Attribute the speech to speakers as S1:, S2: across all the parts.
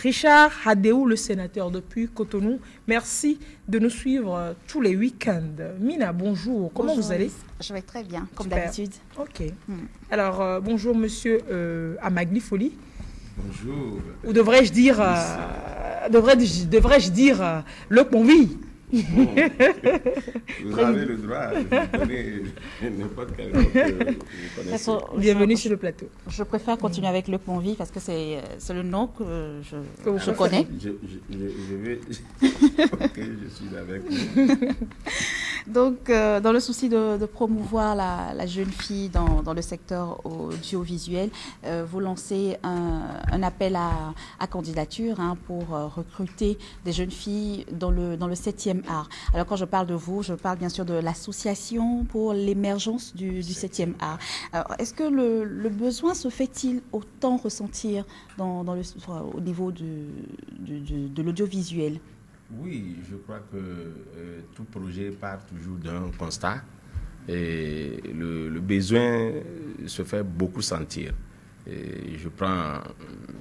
S1: Richard Hadéou, le sénateur depuis Cotonou. Merci de nous suivre tous les week-ends. Mina, bonjour. Comment vous allez?
S2: Je vais très bien, comme d'habitude.
S1: Ok. Alors, bonjour, monsieur Amagli Foli.
S3: Bonjour.
S1: Ou devrais-je dire, le convie?
S3: Vous avez le droit de donner n'importe quel nom que vous connaissez.
S1: Bienvenue sur le plateau.
S2: Je préfère continuer avec le convie parce que c'est le nom que je connais.
S3: Je vais... Ok, je suis avec vous.
S2: Donc, dans le souci de promouvoir la jeune fille dans le secteur audiovisuel, vous lancez un appel à candidature pour recruter des jeunes filles dans le 7e art. Alors, quand je parle de vous, je parle bien sûr de l'association pour l'émergence du 7e art. Est-ce que le besoin se fait-il autant ressentir au niveau de l'audiovisuel?
S3: Oui, je crois que tout projet part toujours d'un constat et le besoin se fait beaucoup sentir. Et je prends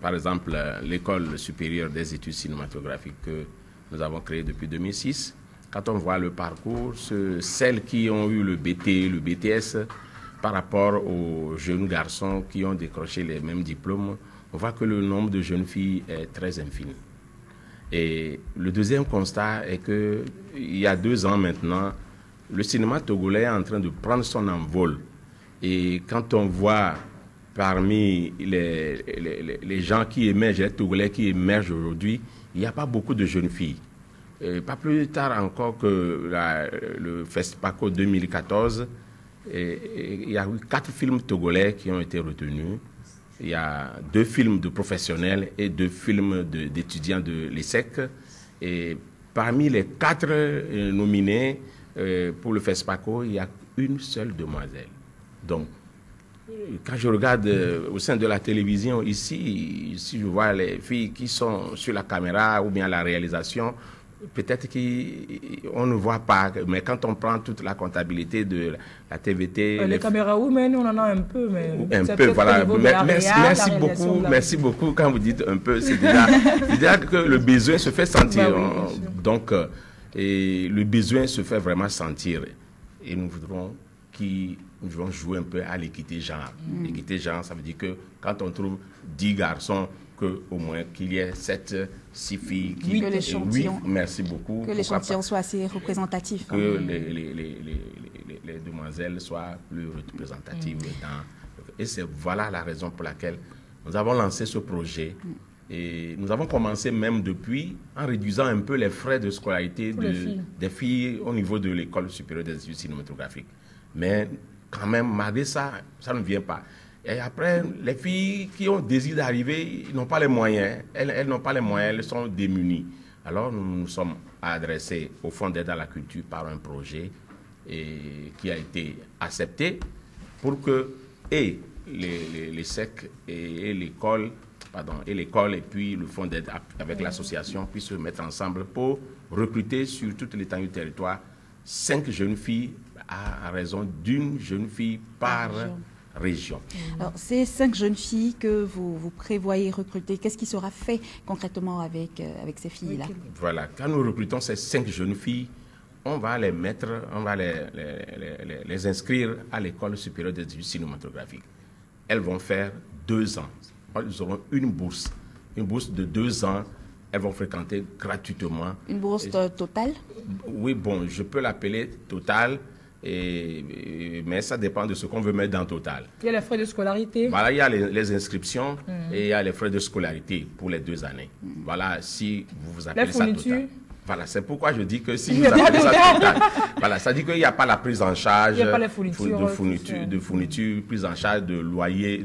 S3: par exemple l'école supérieure des études cinématographiques que nous avons créée depuis 2006. Quand on voit le parcours, celles qui ont eu le BT, le BTS, par rapport aux jeunes garçons qui ont décroché les mêmes diplômes, on voit que le nombre de jeunes filles est très infini. Et le deuxième constat est qu'il y a 2 ans maintenant, le cinéma togolais est en train de prendre son envol. Et quand on voit parmi les gens qui émergent, les Togolais qui émergent aujourd'hui, il n'y a pas beaucoup de jeunes filles. Et pas plus tard encore que le FESPACO 2014, il y a eu 4 films togolais qui ont été retenus. Il y a 2 films de professionnels et 2 films d'étudiants de l'ESSEC. Et parmi les 4 nominés pour le FESPACO, il y a une seule demoiselle. Donc, quand je regarde au sein de la télévision ici, si je vois les filles qui sont sur la caméra ou bien à la réalisation, peut-être qu'on ne voit pas, mais quand on prend toute la comptabilité de la TVT...
S1: les caméras women, on en a un peu, mais...
S3: Un peu, voilà. Merci beaucoup. Quand vous dites un peu, c'est déjà que le besoin se fait sentir.
S1: Bah oui,
S3: donc, et le besoin se fait vraiment sentir. Et nous voudrons jouer un peu à l'équité genre. L'équité genre, ça veut dire que quand on trouve 10 garçons, au moins qu'il y ait 6 filles qui...
S2: Que l'échantillon...
S3: merci beaucoup.
S2: Que l'échantillon soit assez représentatif.
S3: Que les demoiselles soient plus représentatives. Et c'est voilà la raison pour laquelle nous avons lancé ce projet. Et nous avons commencé même depuis en réduisant un peu les frais de scolarité des filles au niveau de l'école supérieure des études cinématographiques. Mais quand même, malgré ça, ça ne vient pas. Et après, les filles qui ont désir d'arriver, ils n'ont pas les moyens. Elles n'ont pas les moyens, elles sont démunies. Alors, nous nous sommes adressés au Fonds d'aide à la culture par un projet qui a été accepté pour que les SEC et l'école et puis le Fonds d'aide avec l'association puissent se mettre ensemble pour recruter sur toute l'étendue du territoire 5 jeunes filles à raison d'une jeune fille par région.
S2: Alors, ces 5 jeunes filles que vous prévoyez recruter, qu'est-ce qui sera fait concrètement avec ces filles-là?
S3: Voilà, quand nous recrutons ces 5 jeunes filles, on va les inscrire à l'école supérieure des études cinématographiques. Elles vont faire 2 ans. Elles auront une bourse de 2 ans. Elles vont fréquenter gratuitement.
S2: Une bourse totale?
S3: Oui, bon, je peux l'appeler totale. Mais ça dépend de ce qu'on veut mettre dans total.
S1: Il y a les frais de scolarité.
S3: Voilà, il y a les inscriptions et il y a les frais de scolarité pour les 2 années. Voilà, si vous appelez ça total. Voilà, c'est pourquoi je dis que si vous appelez ça total, voilà, ça dit qu'il n'y a pas la prise en charge de fourniture, prise en charge de loyer,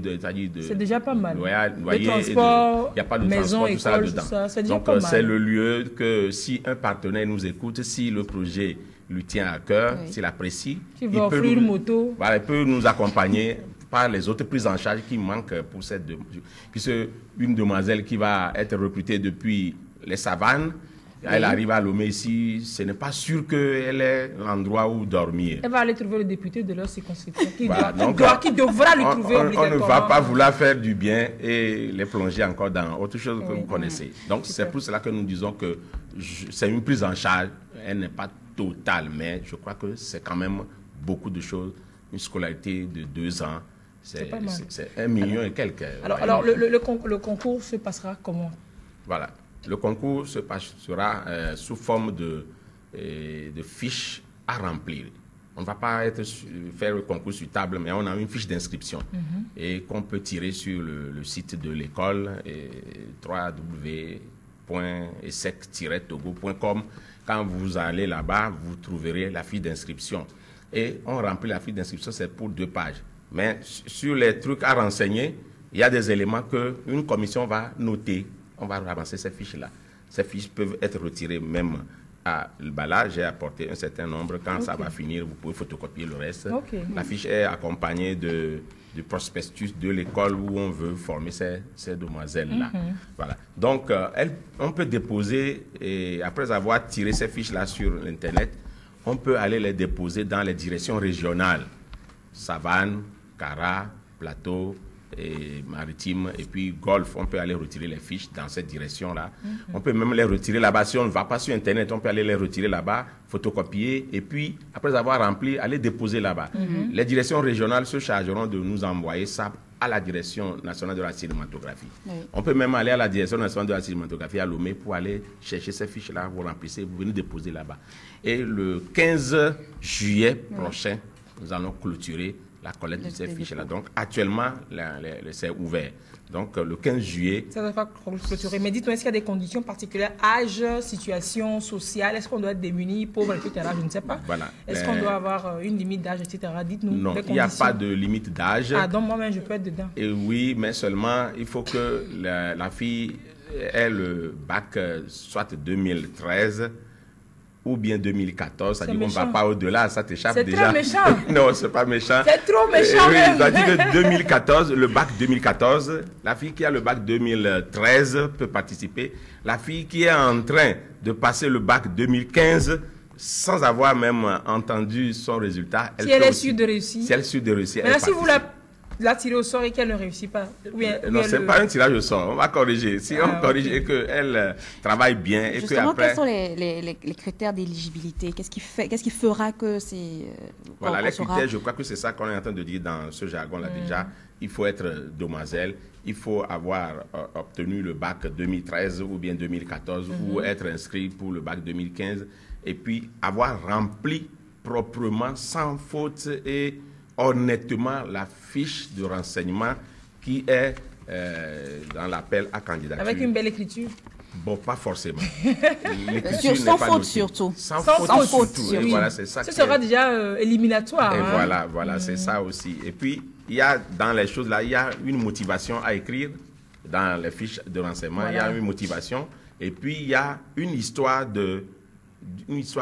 S1: c'est déjà pas mal.
S3: Loyer,
S1: transport,
S3: il n'y a pas de
S1: maison,
S3: transport, tout ça dedans.
S1: Donc
S3: c'est le lieu que si un partenaire nous écoute, si le projet lui tient à cœur, s'il apprécie, il peut nous accompagner par les autres prises en charge qui manquent pour puisque une demoiselle qui va être recrutée depuis les savanes, Elle arrive à Lomé ici, ce n'est pas sûr qu'elle ait l'endroit où dormir.
S1: Elle va aller trouver le député de leur circonscription qui,
S3: Voilà,
S1: qui devra lui trouver obligatoirement.
S3: On ne va pas vouloir faire du bien et les plonger encore dans autre chose que vous connaissez. Donc c'est pour cela que nous disons que c'est une prise en charge, elle n'est pas totale, mais je crois que c'est quand même beaucoup de choses. Une scolarité de 2 ans, c'est 1 million et quelques.
S1: Alors le concours se passera comment?
S3: Voilà. Le concours se passera sous forme de fiches à remplir. On ne va pas faire le concours sur table, mais on a une fiche d'inscription et qu'on peut tirer sur le site de l'école, www.esec-togo.com. Quand vous allez là-bas, vous trouverez la fiche d'inscription. Et on remplit la fiche d'inscription, c'est pour 2 pages. Mais sur les trucs à renseigner, il y a des éléments qu'une commission va noter. On va ramasser ces fiches-là. Ces fiches peuvent être retirées même là, j'ai apporté un certain nombre. Quand ça va finir, vous pouvez photocopier le reste. La fiche est accompagnée du prospectus de l'école où on veut former ces demoiselles-là. Voilà. Donc, on peut déposer, et après avoir tiré ces fiches-là sur Internet, on peut aller les déposer dans les directions régionales. Savane, Kara, Plateau, et maritime et puis golf, on peut aller retirer les fiches dans cette direction-là. On peut même les retirer là-bas. Si on ne va pas sur Internet, on peut aller les retirer là-bas, photocopier et puis, après avoir rempli, aller déposer là-bas. Les directions régionales se chargeront de nous envoyer ça à la Direction nationale de la cinématographie. On peut même aller à la Direction nationale de la cinématographie à Lomé pour aller chercher ces fiches-là, vous remplissez, vous venez déposer là-bas. Et le 15 juillet prochain, nous allons clôturer la collecte de ces fiches-là. Donc, actuellement, c'est ouvert. Donc, le 15 juillet... Ça ne va pas
S1: clôturer. Mais dites-moi, est-ce qu'il y a des conditions particulières? Âge, situation sociale? Est-ce qu'on doit être démuni, pauvre, etc.? Je ne sais pas.
S3: Voilà.
S1: Est-ce qu'on doit avoir une limite d'âge, etc.? Dites-nous.
S3: Non, il n'y a pas de limite d'âge.
S1: Ah, donc moi-même, je peux être dedans.
S3: Et oui, mais seulement, il faut que la fille ait le bac, soit 2013... ou bien 2014, ça dit qu'on ne va pas au-delà, ça t'échappe déjà.
S1: C'est très méchant.
S3: Non, c'est pas méchant.
S1: C'est trop méchant même.
S3: Ça dit que 2014, le bac 2014, la fille qui a le bac 2013 peut participer. La fille qui est en train de passer le bac 2015 sans avoir même entendu son résultat,
S1: si elle est sûre de réussir.
S3: Si elle est sûre de réussir,
S1: mais là, si vous la tirez au sort et qu'elle ne réussit pas.
S3: Non, ce n'est pas un tirage au sort. On va corriger. Si on corrige et qu'elle travaille bien et
S2: justement,
S3: après...
S2: quels sont les critères d'éligibilité? Qu'est-ce qui fera que c'est...
S3: Voilà, les critères, je crois que c'est ça qu'on est en train de dire dans ce jargon-là déjà. Il faut être demoiselle, il faut avoir obtenu le bac 2013 ou bien 2014 ou être inscrit pour le bac 2015 et puis avoir rempli proprement, sans faute et honnêtement la fiche de renseignement qui est dans l'appel à candidature.
S1: Avec une belle écriture?
S3: Bon, pas forcément.
S2: Sans faute surtout.
S3: Sans faute surtout.
S1: Oui.
S3: Voilà, c'est ça.
S1: Ce sera déjà éliminatoire.
S3: Et voilà, c'est ça aussi. Et puis, il y a dans les choses là, il y a une motivation à écrire dans les fiches de renseignement. Voilà. Il y a une motivation. Et puis, il y a une histoire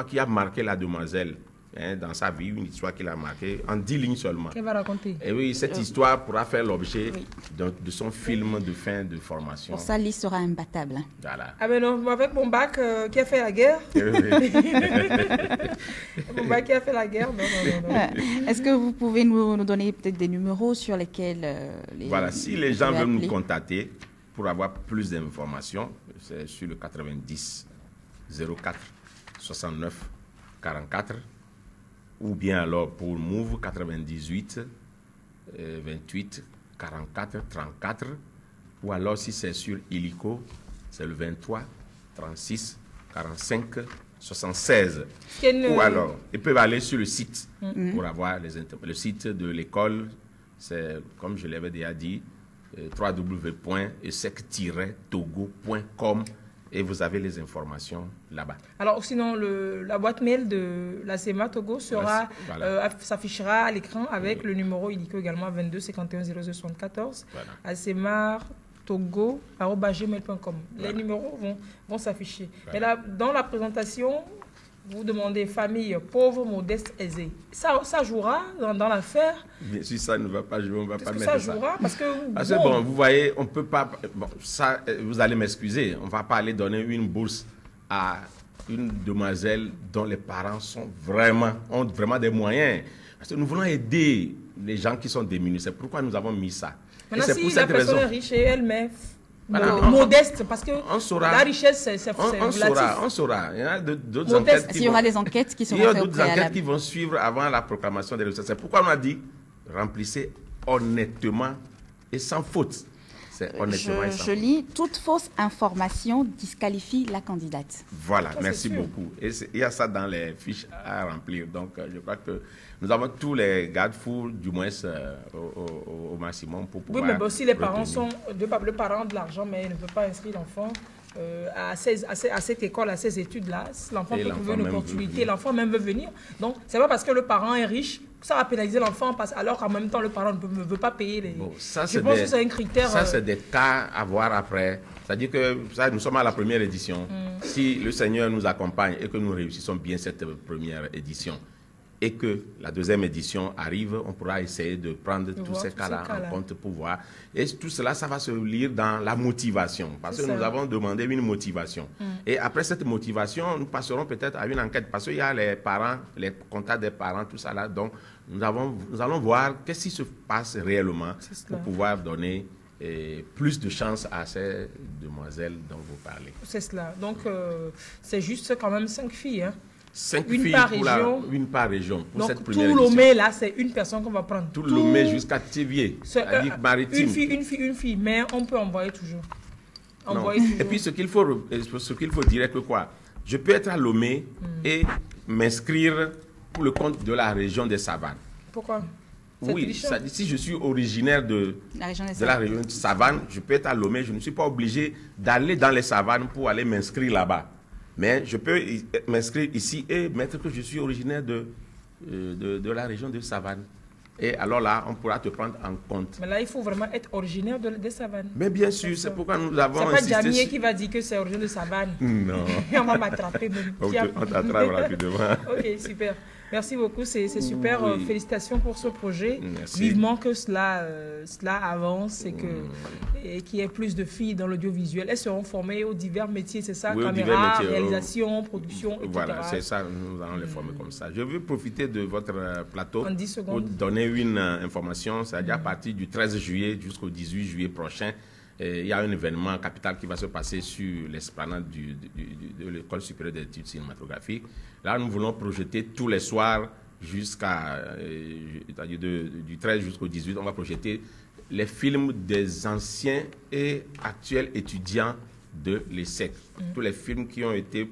S3: qui a marqué la demoiselle. Dans sa vie, une histoire qu'il a marquée en 10 lignes seulement.
S1: Qu'elle va raconter.
S3: Et oui, cette histoire pourra faire l'objet de son film de fin de formation.
S2: Pour ça, liste sera imbattable.
S3: Voilà.
S1: Ah ben non, avec mon bac qui a fait la guerre. Mon bac qui a fait la guerre, non.
S2: Est-ce que vous pouvez nous donner peut-être des numéros sur lesquels...
S3: voilà, si les gens veulent nous contacter pour avoir plus d'informations, c'est sur le 90 04 69 44. Ou bien alors pour Move 98 28 44 34, ou alors si c'est sur Illico, c'est le 23 36 45 76. Ou alors, ils peuvent aller sur le site pour avoir le site de l'école, c'est comme je l'avais déjà dit, www.esec-togo.com. Et vous avez les informations là-bas.
S1: Alors, sinon, la boîte mail de la CEMA Togo s'affichera à l'écran avec le numéro illico également 22 51 0074 à cemar-togo@gmail.com. Les numéros vont s'afficher. Et là, dans la présentation, vous demandez famille pauvre, modeste, aisée. Ça jouera dans l'affaire.
S3: Bien sûr, ça ne va pas jouer, on ne va pas mettre
S1: ça. Ça jouera parce que
S3: bon, vous voyez, on ne peut pas... Bon, ça, vous allez m'excuser, on ne va pas aller donner une bourse à une demoiselle dont les parents ont vraiment des moyens. Parce que nous voulons aider les gens qui sont démunis. C'est pourquoi nous avons mis ça.
S1: Maintenant,
S3: et c'est
S1: si
S3: pour
S1: la
S3: cette
S1: personne
S3: raison.
S1: est riche et elle met
S3: Voilà,
S1: modeste, parce que
S3: la
S1: richesse, c'est relatif.
S3: On saura. Il y a d'autres enquêtes.
S2: Il y aura des enquêtes qui seront
S3: faites. Il
S2: faites
S3: y a
S2: au
S3: d'autres enquêtes
S2: préalable.
S3: qui vont suivre avant la proclamation des résultats. C'est pourquoi on a dit remplissez honnêtement et sans faute. C'est honnêtement et sans
S2: Je
S3: faute.
S2: lis, toute fausse information disqualifie la candidate.
S3: Voilà,
S1: Ça,
S3: merci
S1: c'est sûr.
S3: beaucoup. Et il y a ça dans les fiches à remplir. Donc, je crois que nous avons tous les garde-fous, du moins au maximum, pour pouvoir.
S1: Oui, mais aussi les parents
S3: retenir.
S1: sont le parent de l'argent, mais il ne peut pas inscrire l'enfant à cette école, à ces études-là. L'enfant
S3: Et
S1: peut
S3: l'enfant
S1: trouver une
S3: même veut
S1: opportunité,
S3: venir.
S1: l'enfant même veut venir. Donc, c'est pas parce que le parent est riche que ça va pénaliser l'enfant, alors qu'en même temps, le parent ne veut pas payer les.
S3: Bon, ça,
S1: Je pense que c'est un critère.
S3: Ça, c'est des cas à voir après. C'est-à-dire que ça, nous sommes à la première édition. Si le Seigneur nous accompagne et que nous réussissons bien cette première édition, et que la deuxième édition arrive, on pourra essayer de prendre tous
S1: voir
S3: ces
S1: tous
S3: cas-là
S1: ces cas-là.
S3: en compte pour voir. Et tout cela, ça va se lire dans la motivation. Parce que
S1: C'est ça.
S3: nous avons demandé une motivation. Et après cette motivation, nous passerons peut-être à une enquête. Parce qu'il y a les parents, les contacts des parents, tout ça là. Donc, nous allons voir qu'est-ce qui se passe réellement
S1: C'est cela.
S3: pour pouvoir donner plus de chance à ces demoiselles dont vous parlez.
S1: C'est cela. Donc, c'est juste quand même 5 filles. Hein.
S3: 5
S1: Une
S3: filles
S1: par
S3: pour
S1: région.
S3: une par région pour
S1: Donc,
S3: cette
S1: tout
S3: première édition.
S1: Lomé, là, c'est une personne qu'on va prendre.
S3: Tout Lomé jusqu'à Thiviers,
S1: C'est,
S3: c'est-à-dire maritime.
S1: une fille, mais on peut envoyer toujours.
S3: Non.
S1: Envoyer toujours.
S3: Et puis ce qu'il faut dire est que quoi, je peux être à Lomé et m'inscrire pour le compte de la région des Savanes.
S1: Pourquoi? C'est
S3: Oui,
S1: trichant.
S3: si je suis originaire de
S2: La région des
S3: la région de Savane, je peux être à Lomé, je ne suis pas obligé d'aller dans les Savanes pour aller m'inscrire là-bas. Mais je peux m'inscrire ici et mettre que je suis originaire de la région de Savane. Et alors là, on pourra te prendre en compte.
S1: Mais là, il faut vraiment être originaire des savanes.
S3: Mais bien sûr, c'est pourquoi nous avons
S1: C'est pas
S3: insisté
S1: Jamier
S3: sur-
S1: qui va dire que c'est originaire de savane.
S3: Non,
S1: On va m'attraper même.
S3: on t'attrape rapidement.
S1: Ok, super. Merci beaucoup, c'est super.
S3: Oui.
S1: Félicitations pour ce projet.
S3: Merci.
S1: Vivement que cela avance et qu'il y ait plus de filles dans l'audiovisuel. Elles seront formées aux divers métiers, c'est ça?
S3: Oui, aux divers
S1: Caméra,
S3: métiers,
S1: réalisation, production, etc.
S3: Voilà, c'est ça, nous allons les former comme ça. Je veux profiter de votre plateau
S1: En 10
S3: pour
S1: secondes.
S3: donner une information. C'est-à-dire à partir du 13 juillet jusqu'au 18 juillet prochain, il y a un événement capital qui va se passer sur l'esplanade de l'École supérieure d'études cinématographiques. Là, nous voulons projeter tous les soirs jusqu'à, c'est-à-dire du 13 jusqu'au 18, on va projeter les films des anciens et actuels étudiants de l'ESSEC. Tous les films qui ont été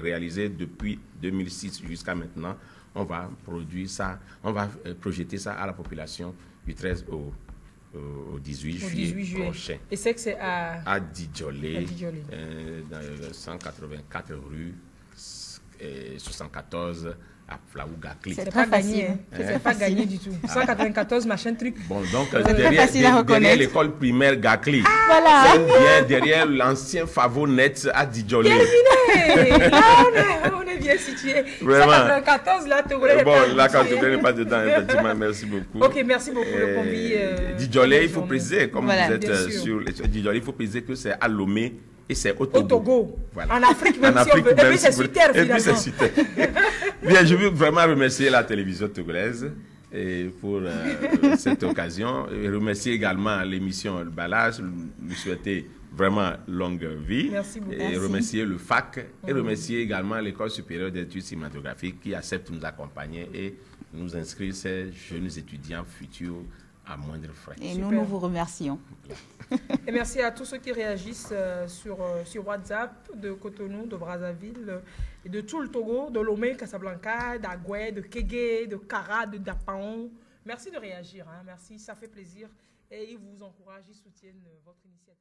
S3: réalisés depuis 2006 jusqu'à maintenant, on va produire ça, on va projeter ça à la population du 13 au 18 juillet prochain.
S1: Et c'est que c'est
S3: À Djolé,
S1: À Djolé.
S3: dans 184 rue 74 à Flaougakli.
S2: C'est
S1: c'est
S2: très
S1: pas
S2: facile.
S1: gagné. Hein.
S2: C'est
S1: C'est pas
S2: facile.
S1: gagné du tout. 194 machin truc.
S3: Bon, donc
S2: très facile à
S3: derrière
S2: reconnaître.
S3: l'école primaire Gakli,
S2: Voilà.
S3: c'est bien derrière l'ancien Favo Net à Djolé.
S1: Hey, là, on est bien situé.
S3: Vraiment.
S1: 194 là, Togolais n'est
S3: Bon,
S1: pas
S3: là, quand
S1: situé.
S3: tu n'est pas dedans, effectivement, merci beaucoup.
S1: Ok, merci beaucoup. Le combi.
S3: Djolé, il faut préciser, comme
S2: Voilà.
S3: vous êtes
S1: Bien sûr.
S3: sur les Djolé, il faut préciser que c'est à Lomé et c'est au
S1: Au
S3: Togo.
S1: Togo.
S3: Voilà.
S1: En Afrique, même
S3: En
S1: si on
S3: Afrique,
S1: veut. Et
S3: même
S1: puis
S3: si
S1: c'est
S3: vous
S1: sur terre,
S3: voulez. Et puis c'est
S1: finalement.
S3: sur terre. Bien, je veux vraiment remercier la télévision togolaise pour cette occasion. Et remercier également l'émission Le Balage, lui souhaiter vraiment longue vie.
S1: Merci beaucoup.
S3: Et
S2: Merci.
S3: remercier le FAC et remercier également l'École supérieure d'études cinématographiques qui accepte de nous accompagner et nous inscrire ces jeunes étudiants futurs à moindre frais.
S2: Et
S1: Super.
S2: nous vous remercions.
S1: Et merci à tous ceux qui réagissent sur WhatsApp de Cotonou, de Brazzaville et de tout le Togo, de Lomé, Casablanca, d'Agoué, de Kégué, de Kara, de Dapaon. Merci de réagir. Hein. Merci, ça fait plaisir. Et ils vous encouragent, ils soutiennent votre initiative.